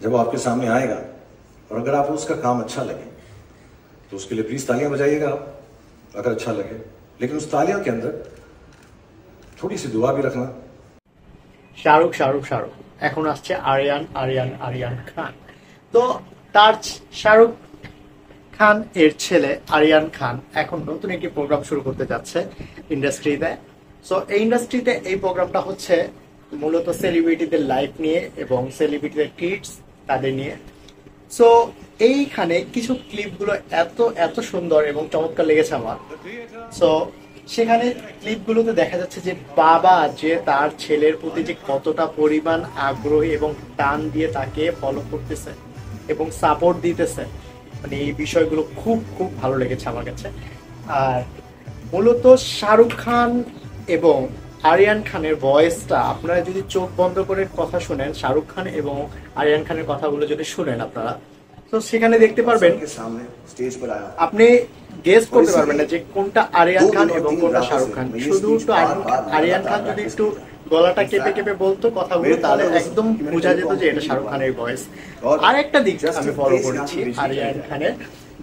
जब वो आपके सामने आएगा और अगर आपको उसका काम अच्छा लगे तो उसके लिए प्लीज तालियां बजाइएगा आप, अगर अच्छा लगे, लेकिन उस तालियों के अंदर थोड़ी सी दुआ भी रखना। শাহরুখ শাহরুখ শাহরুখ এখন আসছে আরিয়ান আরিয়ান আরিয়ান খান। তো তার শাহরুখ খান এর ছেলে আরিয়ান খান এখন নতুন একটি প্রোগ্রাম শুরু করতে যাচ্ছে ইন্ডাস্ট্রিতে। সো এই ইন্ডাস্ট্রিতে এই প্রোগ্রামটা হচ্ছে মূলত সেলিব্রিটিদের লাইফ নিয়ে এবং সেলিব্রিটিদের কিডস তাদের নিয়ে। সো এইখানে কিছু ক্লিপগুলো এত এত সুন্দর এবং চমৎকার লেগেছে আমার। সো সেখানে ক্লিপগুলোতে দেখা যাচ্ছে যে বাবা যে তার ছেলের প্রতি যে কতটা পরিমাণ আগ্রহী এবং টান দিয়ে তাকে ফলো করতেছে এবং সাপোর্ট দিতেছে, মানে এই বিষয়গুলো খুব খুব ভালো লেগেছে আমার কাছে। আর মূলত শাহরুখ খান এবং আরিয়ান খানের ভয়েসটা আপনারা যদি চোখ বন্ধ করে কথা শুনেন, শাহরুখ খান এবং আরিয়ান খানের কথাগুলো যদি শুনেন আপনারা, তো সেখানে দেখতে পারবেন আপনি গেস করতে পারবেন না যে কোনটা আরিয়ান খান এবং কোনটা শাহরুখ খান। শুধু একটু আরিয়ান খান যদি একটু গলাটা কেঁপে কেঁপে বলতো কথাগুলো, তাহলে একদম বোঝা যেত যে এটা শাহরুখ খানের ভয়েস। আর একটা দিক আমি ফলো করেছি আরিয়ান খানের,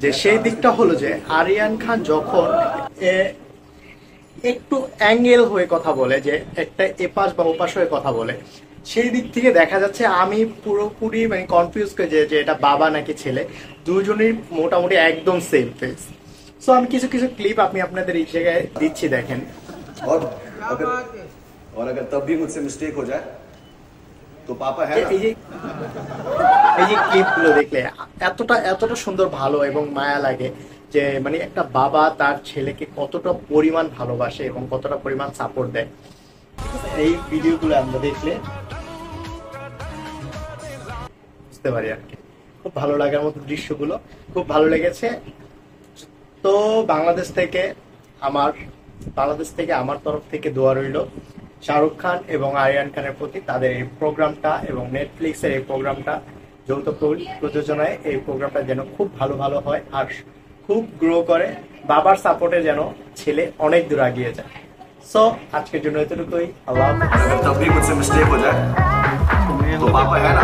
যে সেই দিকটা হলো যে আরিয়ান খান যখন একটু অ্যাঙ্গেল হয়ে কথা বলে, যে একটা এপাশ বা ওপাশ হয়ে কথা বলে, সেই দিক থেকে দেখা যাচ্ছে আমি পুরোপুরি মানে কনফিউজ করে যে এটা বাবা নাকি ছেলে, দুজনের মোটামুটি একদম সেম ফেস। সো আমি কিছু কিছু ক্লিপ আমি আপনাদের এই জায়গায় দিচ্ছি, দেখেন। और अगर तब भी मुझसे मिस्टेक हो जाए तो पापा है ना। এই যে ক্লিপগুলো দেখলে এতটা এতটা সুন্দর ভালো এবং মায়া লাগে যে মানে একটা বাবা তার ছেলেকে কতটা পরিমাণ ভালোবাসে এবং কতটা পরিমাণ সাপোর্ট দেয়। এই ভিডিওগুলো আমরা দেখলে বুঝতে পারি আর কি। খুব ভালো লাগার মতো দৃশ্যগুলো খুব ভালো লেগেছে। তো বাংলাদেশ থেকে আমার তরফ থেকে দোয়া রইল শাহরুখ খান এবং আরিয়ান খানের প্রতি, তাদের এই প্রোগ্রামটা এবং নেটফ্লিক্সের এই প্রোগ্রামটা যৌথ প্রযোজনায় এই প্রোগ্রামটা যেন খুব ভালো ভালো হয় আর খুব গ্রো করে, বাবার সাপোর্টে যেন ছেলে অনেক দূর এগিয়ে যায়। সো আজকের জন্য এতটুকুই। আল্লাহ হাফেজ। तब भी मुझसे मिस्टेक हो जाए तो पापा है ना।